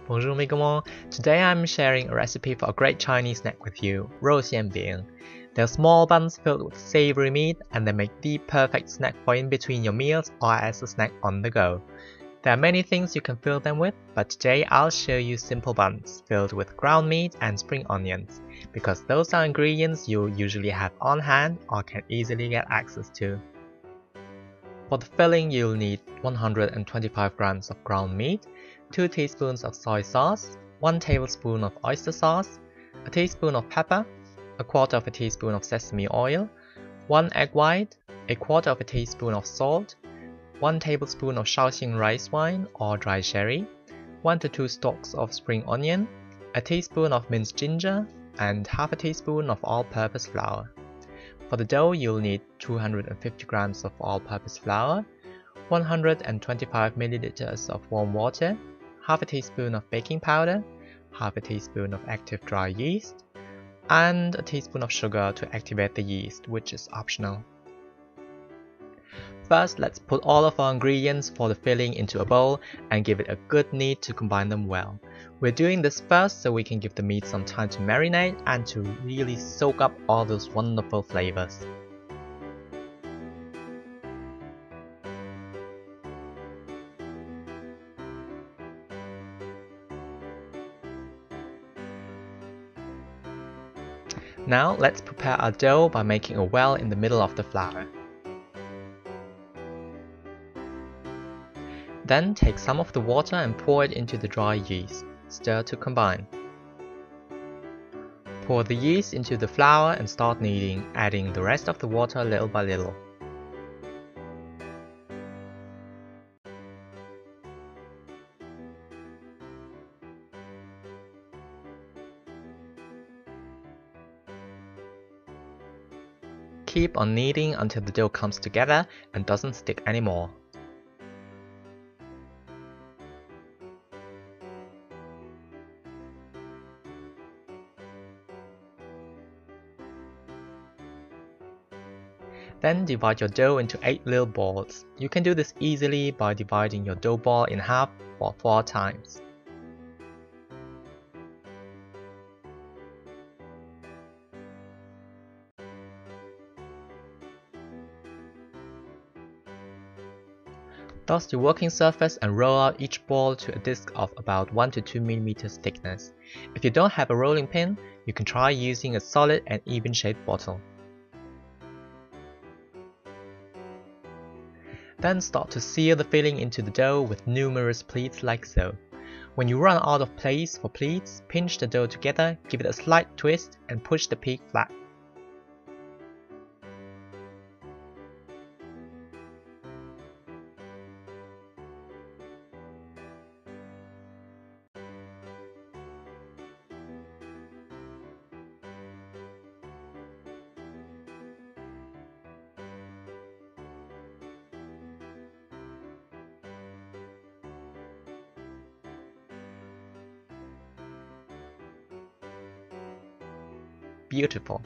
Bonjour mes gourmands. Today I'm sharing a recipe for a great Chinese snack with you, 肉餡饼. They're small buns filled with savory meat and they make the perfect snack for in between your meals or as a snack on the go. There are many things you can fill them with, but today I'll show you simple buns filled with ground meat and spring onions, because those are ingredients you'll usually have on hand or can easily get access to. For the filling, you'll need 125 grams of ground meat, 2 teaspoons of soy sauce, 1 tablespoon of oyster sauce, a teaspoon of pepper, a quarter of a teaspoon of sesame oil, 1 egg white, a quarter of a teaspoon of salt, 1 tablespoon of Shaoxing rice wine or dry sherry, 1 to 2 stalks of spring onion, a teaspoon of minced ginger, and half a teaspoon of all-purpose flour. For the dough, you'll need 250 grams of all-purpose flour, 125 milliliters of warm water, half a teaspoon of baking powder, half a teaspoon of active dry yeast, and a teaspoon of sugar to activate the yeast, which is optional. First, let's put all of our ingredients for the filling into a bowl and give it a good knead to combine them well. We're doing this first so we can give the meat some time to marinate and to really soak up all those wonderful flavors. Now let's prepare our dough by making a well in the middle of the flour. Then take some of the water and pour it into the dry yeast. Stir to combine. Pour the yeast into the flour and start kneading, adding the rest of the water little by little. Keep on kneading until the dough comes together and doesn't stick anymore. Then divide your dough into 8 little balls. You can do this easily by dividing your dough ball in half or 4 times. Dust your working surface and roll out each ball to a disc of about 1 to 2 mm thickness. If you don't have a rolling pin, you can try using a solid and even shaped bottle. Then start to seal the filling into the dough with numerous pleats like so. When you run out of place for pleats, pinch the dough together, give it a slight twist, and push the peak flat. Beautiful.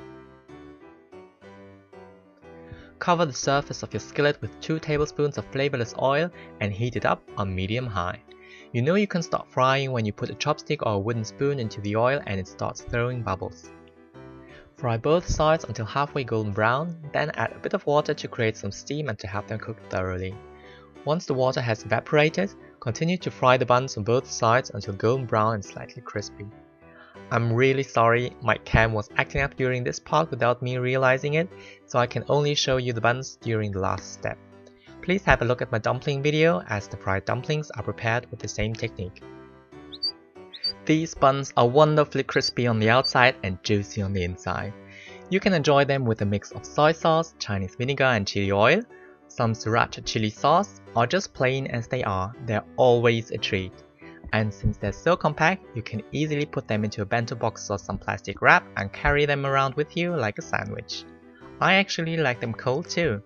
Cover the surface of your skillet with 2 tablespoons of flavorless oil and heat it up on medium-high. You know you can start frying when you put a chopstick or a wooden spoon into the oil and it starts throwing bubbles. Fry both sides until halfway golden brown, then add a bit of water to create some steam and to help them cook thoroughly. Once the water has evaporated, continue to fry the buns on both sides until golden brown and slightly crispy. I'm really sorry, my cam was acting up during this part without me realizing it, so I can only show you the buns during the last step. Please have a look at my dumpling video, as the fried dumplings are prepared with the same technique. These buns are wonderfully crispy on the outside and juicy on the inside. You can enjoy them with a mix of soy sauce, Chinese vinegar and chili oil, some sriracha chili sauce, or just plain as they are. They're always a treat. And since they're so compact, you can easily put them into a bento box or some plastic wrap and carry them around with you like a sandwich. I actually like them cold too.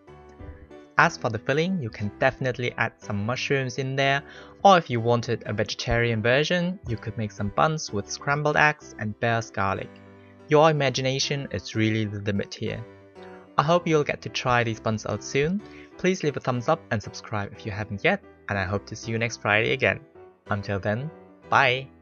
As for the filling, you can definitely add some mushrooms in there, or if you wanted a vegetarian version, you could make some buns with scrambled eggs and Bear's garlic. Your imagination is really the limit here. I hope you'll get to try these buns out soon. Please leave a thumbs up and subscribe if you haven't yet, and I hope to see you next Friday again. Until then, bye!